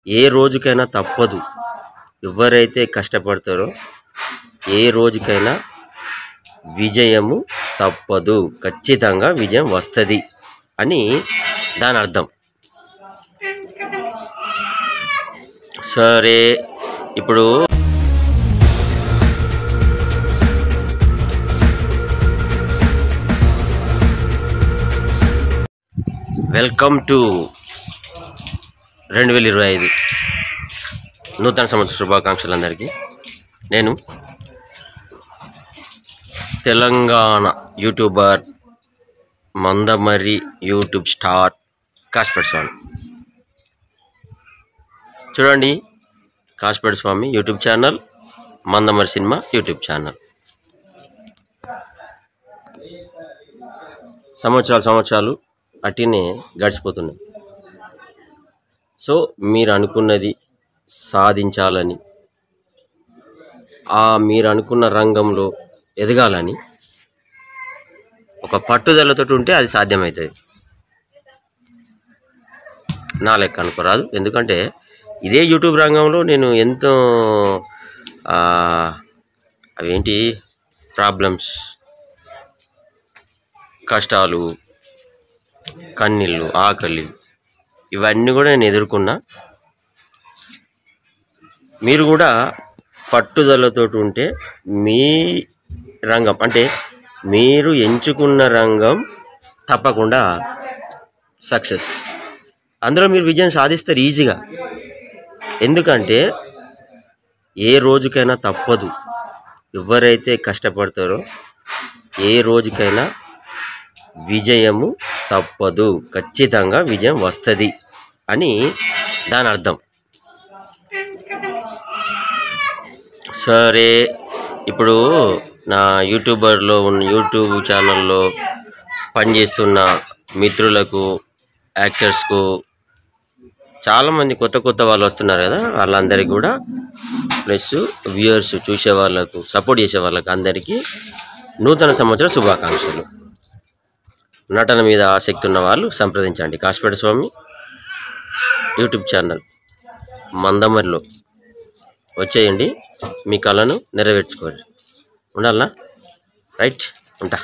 ఏ రోజుకైనా తప్పదు. ఎవరైతే కష్టపడతారో ఏ రోజుకైనా విజయము తప్పదు, ఖచ్చితంగా విజయం వస్తుంది అని దాని అర్థం. సరే, ఇప్పుడు వెల్కమ్ టు 2025 నూతన సంవత్సర శుభాకాంక్షలు అందరికీ. నేను Telangana YouTuber, Mandamarri YouTube star Kasipet Swamy. చూడండి, Kasipet Swamy YouTube channel, Mandamarri cinema YouTube channel. సంవత్సరాలు అట్టినే గడిచిపోతున్నాయి. సో మీరు అనుకున్నది సాధించాలని, మీరు అనుకున్న రంగంలో ఎదగాలని ఒక పట్టుదలతో ఉంటే అది సాధ్యమవుతుంది. నా లెక్క అనుకోరాదు. ఎందుకంటే ఇదే యూట్యూబ్ రంగంలో నేను ఎంతో అవేంటి ప్రాబ్లమ్స్, కష్టాలు, కన్నీళ్ళు, ఆకలి, ఇవన్నీ కూడా నేను ఎదుర్కొన్నా. మీరు కూడా పట్టుదలతో ఉంటే మీ రంగం, అంటే మీరు ఎంచుకున్న రంగం తప్పకుండా సక్సెస్, అందులో మీరు విజయం సాధిస్తారు ఈజీగా. ఎందుకంటే ఏ రోజుకైనా తప్పదు. ఎవరైతే కష్టపడతారో ఏ రోజుకైనా విజయము తప్పదు, ఖచ్చితంగా విజయం వస్తుంది అని దాని అర్థం. సరే, ఇప్పుడు నా యూట్యూబ్ ఛానల్లో పనిచేస్తున్న మిత్రులకు, యాక్టర్స్కు, చాలామంది కొత్త వాళ్ళు వస్తున్నారు కదా, వాళ్ళందరికీ కూడా, ప్లస్ వ్యూయర్స్, చూసే వాళ్ళకు, సపోర్ట్ చేసే వాళ్ళకు అందరికీ నూతన సంవత్సర శుభాకాంక్షలు. నటన మీద ఆసక్తి ఉన్న వాళ్ళు సంప్రదించండి. కాశీపేట స్వామి యూట్యూబ్ ఛానల్ మందమర్రిలో వచ్చేయండి, మీ కళను నెరవేర్చుకోండి. ఉండాలనా? రైట్, ఉంటా.